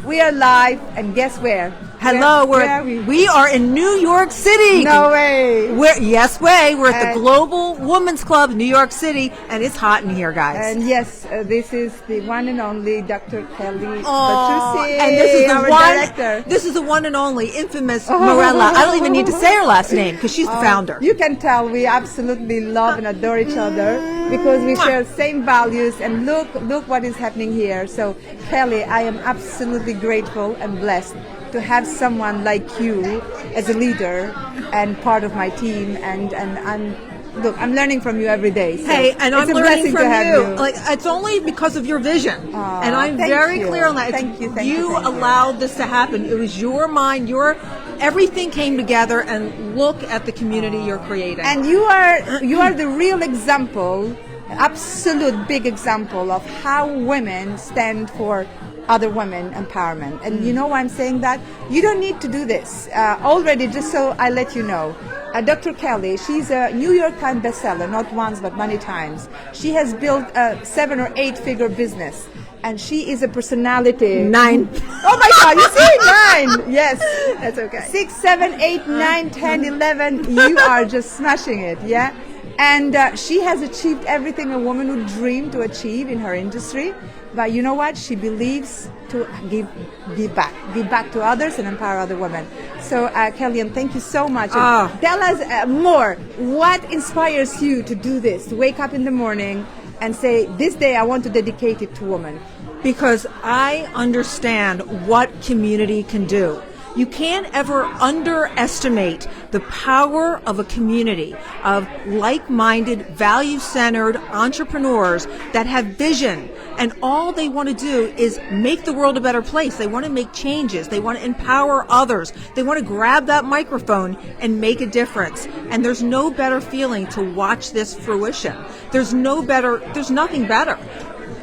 We are live, and guess where? Hello, we are in New York City. No way. We're at the Global Women's Club, New York City, and it's hot in here, guys. And yes, this is the one and only Dr. Kelly Petrucci, and this is the one and only infamous Morella. I don't even need to say her last name because she's the founder. You can tell we absolutely love and adore each other because we share same values. And look what is happening here. So, Kelly, I am absolutely grateful and blessed to have someone like you as a leader and part of my team, and I'm learning from you every day. So and I'm learning from you. Like, it's only because of your vision, and I'm very clear on that. Thank you. You allowed this to happen. It was your mind. Everything came together, and look at the community you're creating. And you are the real example, absolute big example of how women stand for other women empowerment. And you know why I'm saying that? You don't need to do this. Already, just so I let you know, Dr. Kelly, she's a New York Times bestseller, not once but many times. She has built a 7 or 8 figure business. And she is a personality. 9. Oh my God, you see 9. Yes. That's okay. 6, 7, 8, 9, 10, 11. You are just smashing it, yeah? And she has achieved everything a woman would dream to achieve in her industry. But you know what? She believes to give back to others and empower other women. So, Kellyanne, thank you so much. Tell us more. What inspires you to do this? To wake up in the morning and say, this day I want to dedicate it to women. Because I understand what community can do. You can't ever underestimate the power of a community of like-minded, value-centered entrepreneurs that have vision, and all they want to do is make the world a better place. They want to make changes. They want to empower others. They want to grab that microphone and make a difference. And there's no better feeling to watch this fruition. There's nothing better,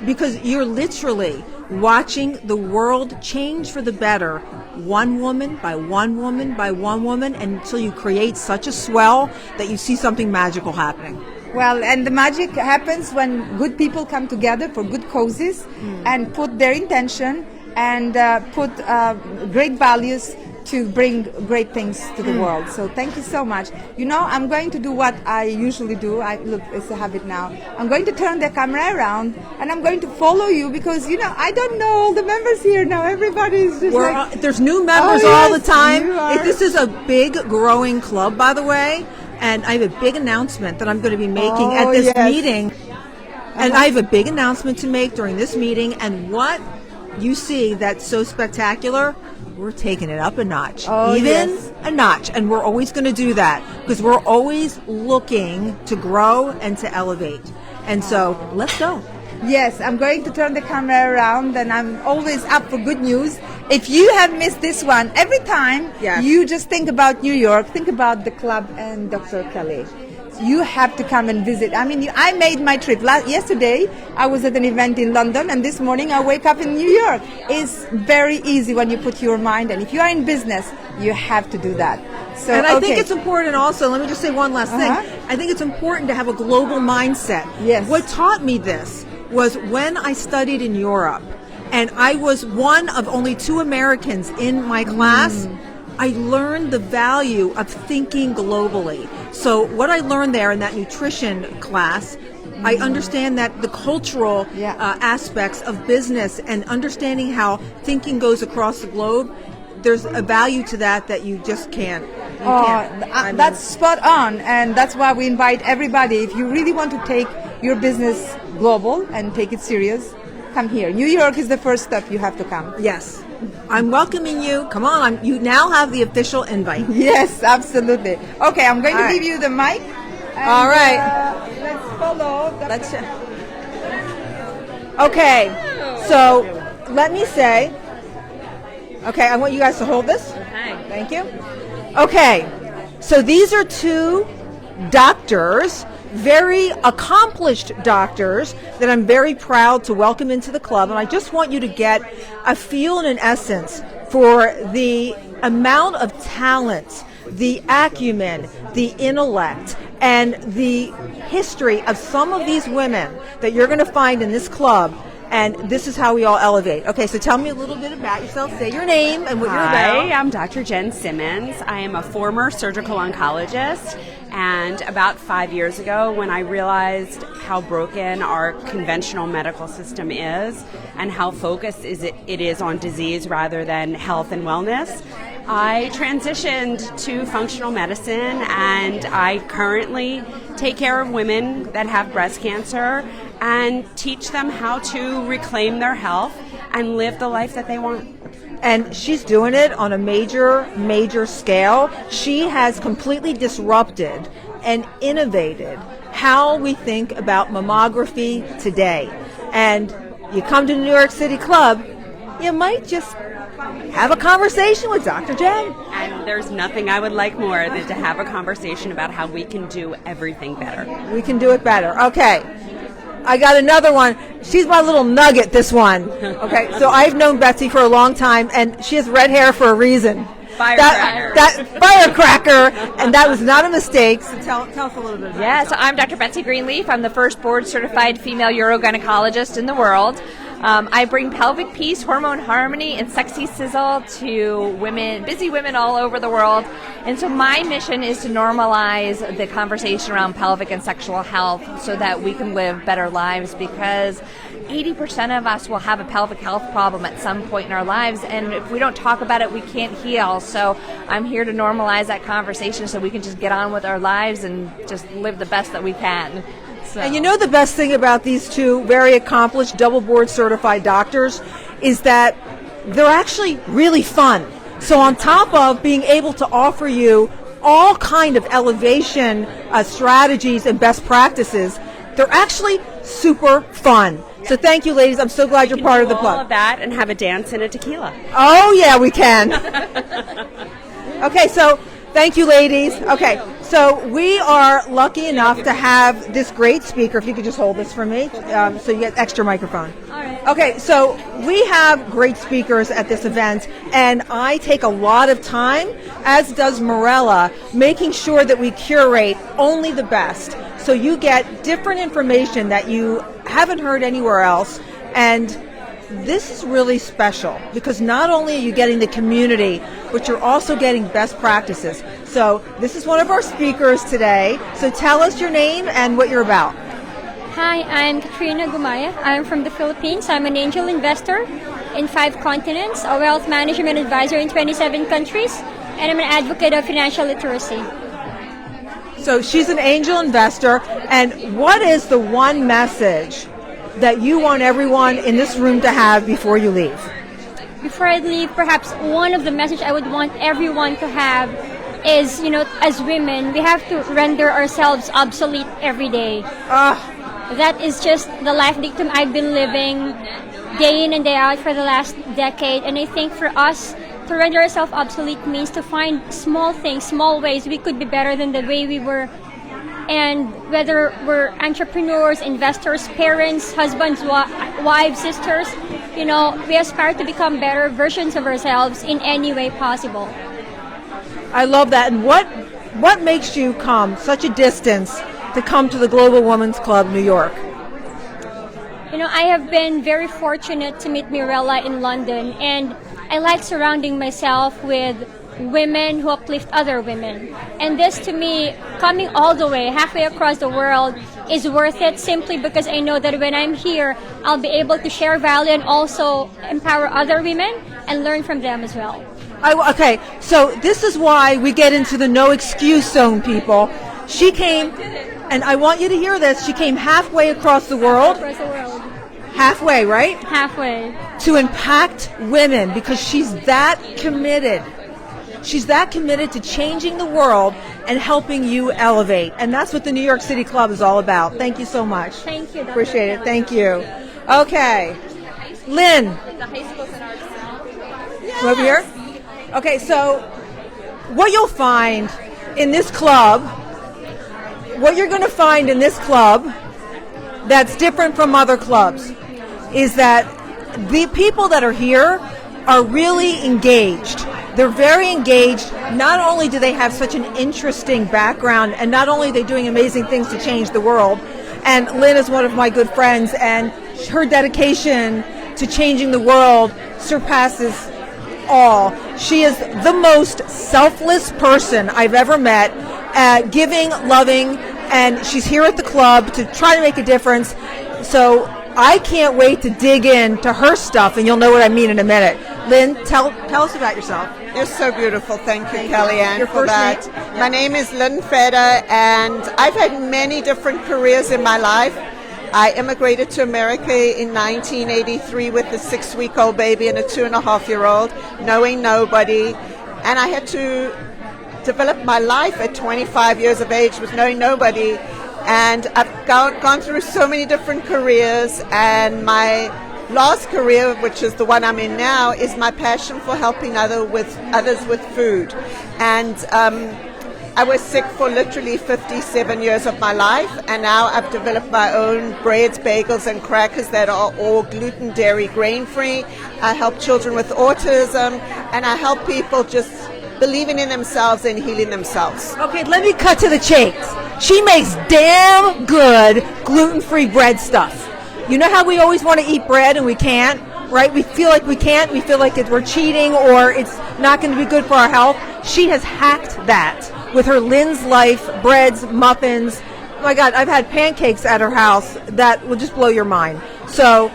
because you're literally watching the world change for the better, one woman by one woman by one woman, until you create such a swell that you see something magical happening. Well, and the magic happens when good people come together for good causes and put their intention and put great values to bring great things to the world. So thank you so much. You know, I'm going to do what I usually do. Look, it's a habit now. I'm going to turn the camera around and I'm going to follow you because, you know, I don't know all the members here now. Everybody's just there's new members all the time. This is a big growing club, by the way. And I have a big announcement that I'm going to be making at this meeting. And I have a big announcement to make during this meeting. And what you see that's so spectacular, we're taking it up a notch, a notch, and we're always going to do that because we're always looking to grow and to elevate. And so, let's go. Yes, I'm going to turn the camera around, and I'm always up for good news. If you have missed this one, every time you just think about New York, think about the club and Dr. Kelly. You have to come and visit. I mean, I made my trip. Yesterday, I was at an event in London, and this morning I wake up in New York. It's very easy when you put your mind, and if you are in business, you have to do that. So, and I think it's important also, let me just say one last thing. I think it's important to have a global mindset. Yes. What taught me this was when I studied in Europe, and I was one of only 2 Americans in my class, I learned the value of thinking globally. So what I learned there in that nutrition class, I understand that the cultural aspects of business and understanding how thinking goes across the globe, there's a value to that you just can't. That's spot on, and that's why we invite everybody. If you really want to take your business global and take it serious, come here. New York is the first step. You have to come. Yes. I'm welcoming you. Come on. You now have the official invite. Yes, absolutely. Okay, I'm going to give you the mic. And, all right. Let's follow. Okay. So let me say. Okay, I want you guys to hold this. Okay. Thank you. Okay. So these are 2 doctors, very accomplished doctors that I'm very proud to welcome into the club. And I just want you to get a feel and an essence for the amount of talent, the acumen, the intellect, and the history of some of these women that you're going to find in this club and this is how we all elevate. Okay, so tell me a little bit about yourself. Say your name and what you're about. Hi, I'm Dr. Jen Simmons. I am a former surgical oncologist, and about 5 years ago, when I realized how broken our conventional medical system is and how focused it is on disease rather than health and wellness, I transitioned to functional medicine, and I currently take care of women that have breast cancer and teach them how to reclaim their health and live the life that they want. And she's doing it on a major scale. She has completely disrupted and innovated how we think about mammography today. And you come to the New York City Club, you might just have a conversation with Dr. Jen. And there's nothing I would like more than to have a conversation about how we can do everything better. We can do it better. Okay. I got another one. She's my little nugget, this one. Okay, so I've known Betsy for a long time, and she has red hair for a reason. Firecracker. That firecracker, and that was not a mistake. So tell us a little bit about Yeah, so I'm Dr. Betsy Greenleaf. I'm the first board-certified female urogynecologist in the world. I bring pelvic peace, hormone harmony, and sexy sizzle to women, busy women all over the world. And so my mission is to normalize the conversation around pelvic and sexual health so that we can live better lives, because 80% of us will have a pelvic health problem at some point in our lives, and if we don't talk about it, we can't heal. So I'm here to normalize that conversation so we can just get on with our lives and just live the best that we can. So. And you know the best thing about these two very accomplished double board certified doctors is that they're actually really fun. So on top of being able to offer you all kind of elevation strategies and best practices, they're actually super fun. So thank you, ladies. I'm so glad you're part of the club. All of that and have a dance and a tequila. Oh yeah, we can. Okay, so thank you, ladies. Okay, so we are lucky enough to have this great speaker. If you could just hold this for me, so you get extra microphone. All right. Okay, so we have great speakers at this event, and I take a lot of time, as does Morella, making sure that we curate only the best. So you get different information that you haven't heard anywhere else, and this is really special because not only are you getting the community, but you're also getting best practices. So this is one of our speakers today. So tell us your name and what you're about. Hi, I'm Katrina Gumaya. I'm from the Philippines. I'm an angel investor in 5 continents, a wealth management advisor in 27 countries, and I'm an advocate of financial literacy. So she's an angel investor, and what is the one message that you want everyone in this room to have before you leave? Before I leave, perhaps one of the messages I would want everyone to have is, as women, we have to render ourselves obsolete every day. That is just the life dictum I've been living day in and day out for the last decade, and I think for us to render ourselves obsolete means to find small things, small ways we could be better than the way we were. And whether we're entrepreneurs, investors, parents, husbands, wives, sisters, we aspire to become better versions of ourselves in any way possible. I love that. And what makes you come such a distance to come to the Global Women's Club New York? I have been very fortunate to meet Mirella in London, and I like surrounding myself with women who uplift other women. And this, to me, coming all the way, halfway across the world, is worth it simply because I know that when I'm here, I'll be able to share value and also empower other women and learn from them as well. Okay, so this is why we get into the no excuse zone, people. She came, and I want you to hear this, she came halfway across the world. Across the world. Halfway, right? Halfway. To impact women because she's that committed. She's that committed to changing the world and helping you elevate. And that's what the New York City Club is all about. Thank you so much. Thank you. Dr. Appreciate it. Thank you. Okay. Lynn. The high school center. Yes. Over here? Okay, so what you'll find in this club, what you're going to find in this club that's different from other clubs is that the people that are here are really engaged. They're very engaged. Not only do they have such an interesting background, and not only are they doing amazing things to change the world, and Lynn is one of my good friends, and her dedication to changing the world surpasses all. She is the most selfless person I've ever met, giving, loving, and she's here at the club to try to make a difference. So I can't wait to dig into her stuff, and you'll know what I mean in a minute. Lynn, tell us about yourself. You're so beautiful. Thank you, Kellyanne, Your for first that. name? My name is Lynn Feder, and I've had many different careers in my life. I immigrated to America in 1983 with a 6-week-old baby and a 2.5-year-old, knowing nobody. And I had to develop my life at 25 years of age with knowing nobody. And I've gone through so many different careers, and my last career, which is the one I'm in now, is my passion for helping others with food. And I was sick for literally 57 years of my life, and now I've developed my own breads, bagels, and crackers that are all gluten, dairy, grain-free. I help children with autism, and I help people just believing in themselves and healing themselves. Okay, let me cut to the chase. She makes damn good gluten-free bread stuff. You know how we always want to eat bread and we can't, right? We feel like we can't. We feel like we're cheating or it's not going to be good for our health. She has hacked that with her Lynn's Life breads, muffins. Oh my God, I've had pancakes at her house that will just blow your mind. So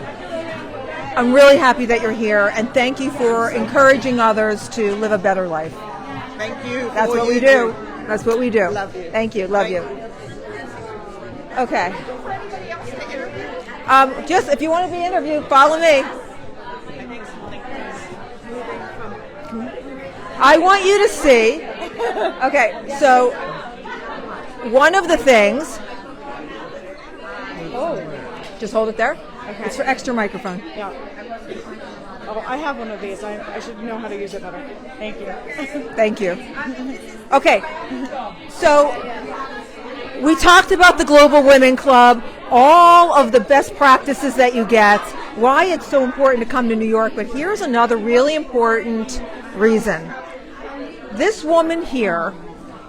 I'm really happy that you're here, and thank you for encouraging others to live a better life. Thank you. That's what we do. That's what we do. Love you. Thank you. Love you. Okay. Just if you want to be interviewed, follow me. I want you to see. Okay, so one of the things. Oh, just hold it there. Okay. It's for extra microphone. Yeah. Oh, I have one of these. I should know how to use it better. Thank you. Thank you. Okay, so we talked about the Global Women Club, all of the best practices that you get, why it's so important to come to New York, but here's another really important reason. This woman here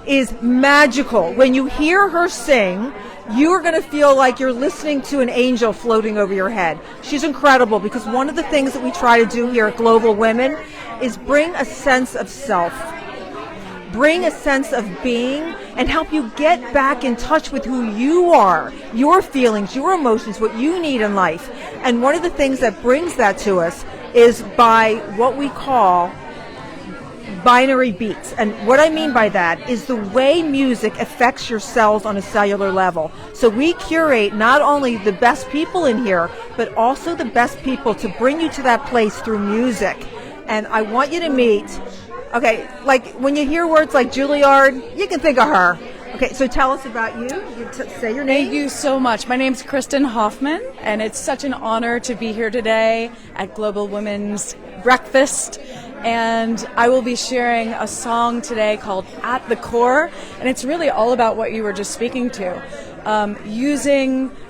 is magical. When you hear her sing, you're going to feel like you're listening to an angel floating over your head. She's incredible because one of the things that we try to do here at Global Women is bring a sense of self, bring a sense of being, and help you get back in touch with who you are, your feelings, your emotions, what you need in life. And one of the things that brings that to us is by what we call binary beats. And what I mean by that is the way music affects your cells on a cellular level. So we curate not only the best people in here, but also the best people to bring you to that place through music. And I want you to meet, okay, like when you hear words like Juilliard, you can think of her. Okay, so tell us about you. Say your name. Thank you so much. My name's Kristen Hoffman, and it's such an honor to be here today at Global Women's Breakfast. And I will be sharing a song today called At the Core, and it's really all about what you were just speaking to.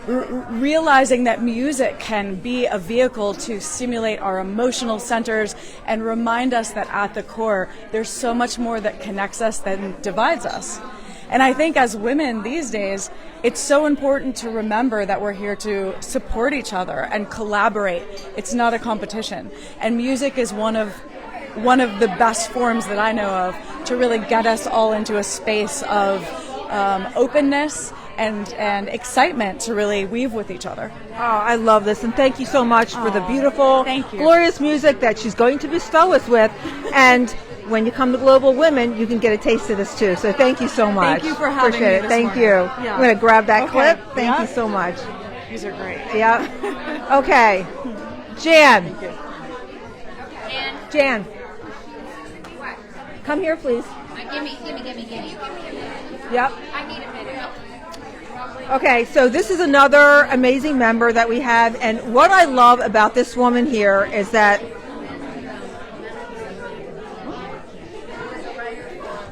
Realizing that music can be a vehicle to stimulate our emotional centers and remind us that at the core, there's so much more that connects us than divides us. And I think as women these days, it's so important to remember that we're here to support each other and collaborate. It's not a competition. And music is one of the best forms that I know of to really get us all into a space of openness and excitement to really weave with each other. Oh, I love this, and thank you so much for the beautiful, glorious music that she's going to bestow us with. And when you come to Global Women, you can get a taste of this too. So thank you so much. Thank you for having Appreciate me it. this Thank morning. you. Yeah. I'm going to grab that Okay. clip. Thank Yeah. you so much. These are great. Yeah. Okay. Jan. Jan. Come here, please. Gimme. Yep. I need a minute. Okay, so this is another amazing member that we have, and what I love about this woman here is that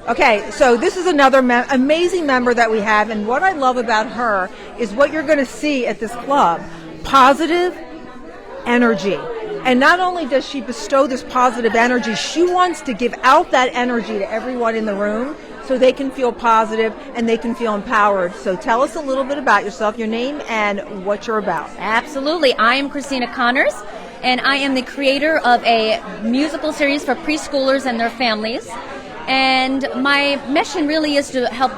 okay, so this is another amazing member that we have, and what I love about her is what you're going to see at this club, positive energy. And not only does she bestow this positive energy, she wants to give out that energy to everyone in the room so they can feel positive and they can feel empowered. So tell us a little bit about yourself, your name, and what you're about. Absolutely. I am Christina Connors, and I am the creator of a musical series for preschoolers and their families. And my mission really is to help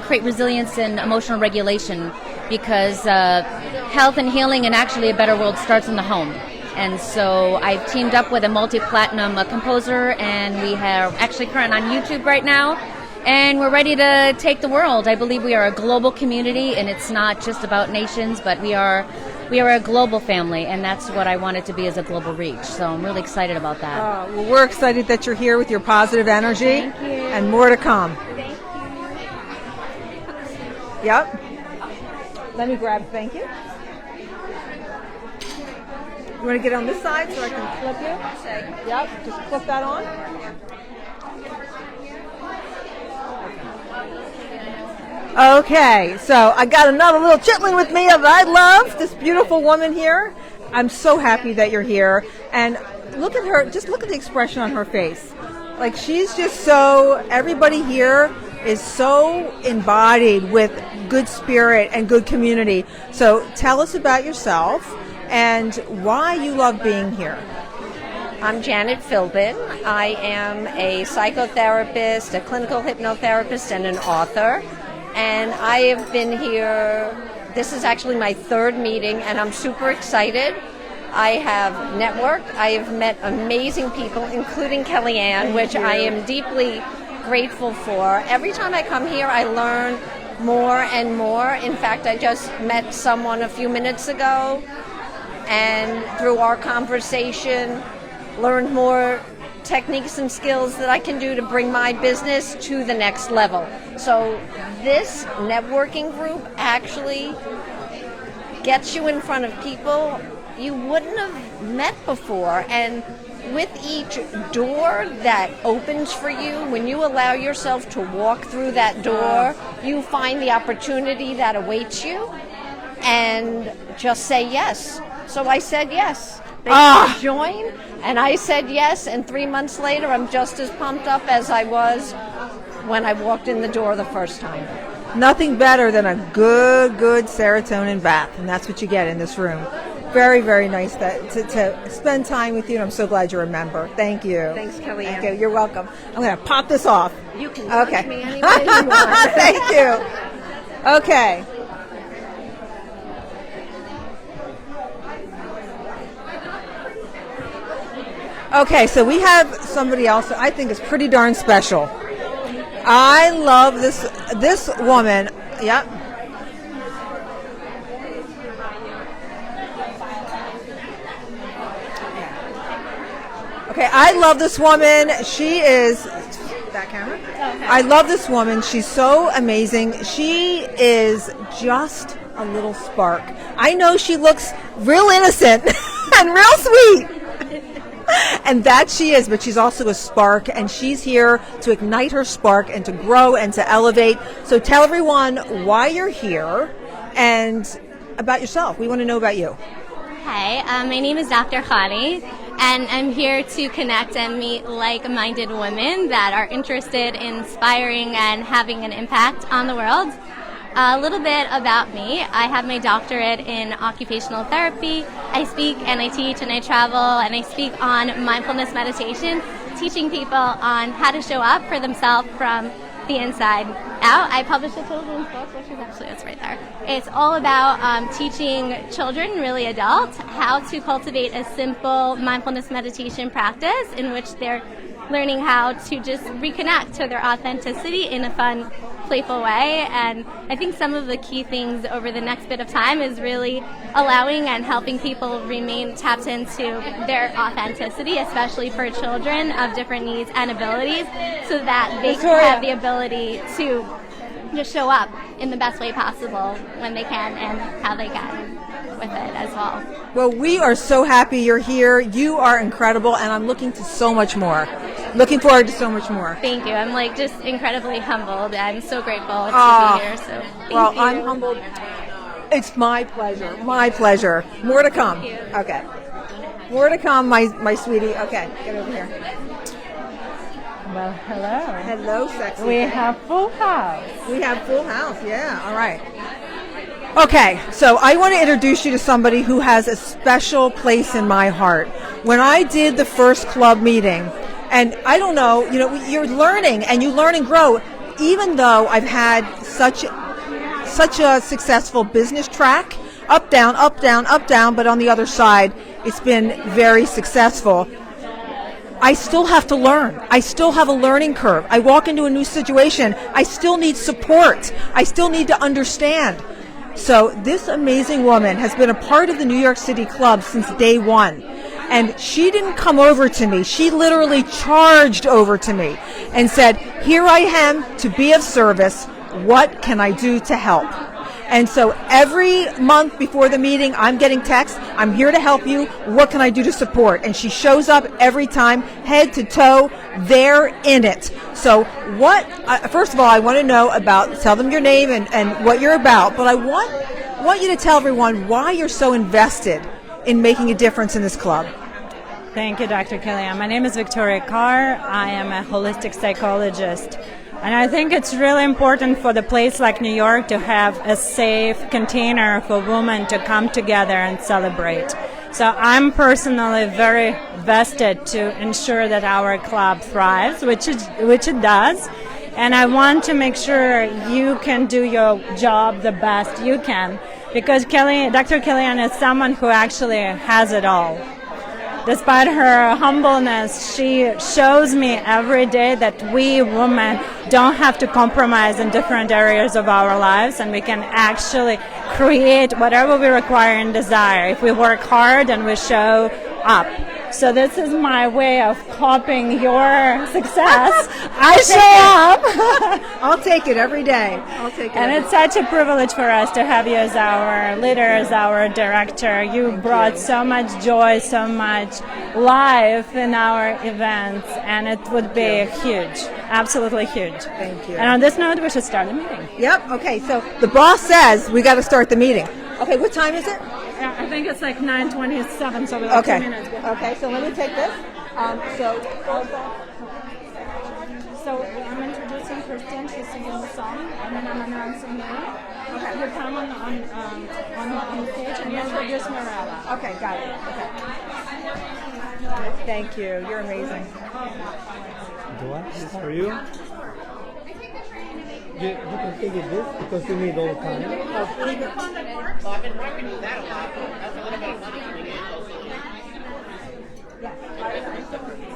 create resilience and emotional regulation, because health and healing and actually a better world starts in the home. And so I've teamed up with a multi-platinum composer, and we have actually current on YouTube right now. And we're ready to take the world. I believe we are a global community, and it's not just about nations, but we are a global family, and that's what I want it to be, as a global reach. So I'm really excited about that. Well, we're excited that you're here with your positive energy. Thank you. And more to come. Thank you. Yep. Let me grab, thank you. You want to get on this side so I can flip you? Yep, just flip that on. Okay, so I got another little chitlin with me that I love, this beautiful woman here. I'm so happy that you're here. And look at her, just look at the expression on her face. Like, she's just so, everybody here is so embodied with good spirit and good community. So tell us about yourself and why you love being here. I'm Janet Philbin. I am a psychotherapist, a clinical hypnotherapist, and an author. And I have been here, this is actually my third meeting, and I'm super excited. I have networked, I have met amazing people, including Kellyanne, which I am deeply grateful for. Every time I come here, I learn more and more. In fact, I just met someone a few minutes ago, and through our conversation, learned more techniques and skills that I can do to bring my business to the next level. So this networking group actually gets you in front of people you wouldn't have met before. And with each door that opens for you, when you allow yourself to walk through that door, you find the opportunity that awaits you and just say yes. So I said yes. They said join, and I said yes, and 3 months later I'm just as pumped up as I was when I walked in the door the first time. Nothing better than a good serotonin bath, and that's what you get in this room. Very, very nice to spend time with you, and I'm so glad you're a member. Thank you. Thanks, Kellyanne. Okay, you're welcome. I'm going to pop this off. You can touch Okay. me any way you want. Thank you. Okay. Okay, so we have somebody else that I think is pretty darn special. I love this woman. Yep. Okay, I love this woman. She is that camera. Okay. I love this woman. She's so amazing. She is just a little spark. I know she looks real innocent and real sweet. And that she is, but she's also a spark, and she's here to ignite her spark and to grow and to elevate. So tell everyone why you're here and about yourself. We want to know about you. Hi, my name is Dr. Khani, and I'm here to connect and meet like-minded women that are interested in inspiring and having an impact on the world. A little bit about me. I have my doctorate in occupational therapy. I speak and I teach and I travel and I speak on mindfulness meditation, teaching people on how to show up for themselves from the inside out. I published a children's book, which is actually, it's right there. It's all about teaching children, really adults, how to cultivate a simple mindfulness meditation practice in which they're learning how to just reconnect to their authenticity in a fun, playful way. And I think some of the key things over the next bit of time is really allowing and helping people remain tapped into their authenticity, especially for children of different needs and abilities, so that they can have the ability to just show up in the best way possible when they can and how they can with it as well. Well, we are so happy you're here. You are incredible, and I'm looking to so much more. Looking forward to so much more. Thank you. I'm just incredibly humbled. I'm so grateful to be here. So thank you. I'm humbled. It's my pleasure. My pleasure. More to come. Thank you. Okay. More to come, my sweetie. Okay, get over here. Well, hello. Hello, sexy. We have full house. We have full house, yeah. All right. Okay, so I want to introduce you to somebody who has a special place in my heart. When I did the first club meeting, and I don't know, you're learning and you learn and grow. Even though I've had such a successful business track, up, down, up, down, up, down, but on the other side, it's been very successful. I still have to learn. I still have a learning curve. I walk into a new situation. I still need support. I still need to understand. So this amazing woman has been a part of the New York City Club since day one. And she didn't come over to me. She literally charged over to me and said, here I am to be of service. What can I do to help? And so every month before the meeting, I'm getting texts. I'm here to help you. What can I do to support? And she shows up every time, head to toe. They're in it. So first of all, I want to know tell them your name and what you're about. But I want you to tell everyone why you're so invested in making a difference in this club. Thank you, Dr. Kellyanne. My name is Victoria Carr. I am a holistic psychologist. And I think it's really important for the place like New York to have a safe container for women to come together and celebrate. So I'm personally very vested to ensure that our club thrives, which it does. And I want to make sure you can do your job the best you can, because Dr. Kellyanne is someone who actually has it all. Despite her humbleness, she shows me every day that we women don't have to compromise in different areas of our lives, and we can actually create whatever we require and desire if we work hard and we show up. So this is my way of copying your success. I show up. I'll take it every day. And it's such a privilege for us to have you as our leader, as our director. You brought so much joy, so much life in our events, and it would be huge, absolutely huge. Thank you. And on this note, we should start the meeting. Yep. Okay. So the boss says we got to start the meeting. Okay. What time is it? I think it's like 9:27, so we have 2 minutes. Okay, so let me take this. So I'm introducing Kristen, she's singing the song, and then I'm announcing you. Okay. You come on the stage and you introduce Mirella. Okay, got it. Okay. Thank you. You're amazing. Do I? This is for you. You can take it this because you need all time. I've been working with that a lot. That's a little bit of money coming in. Yeah.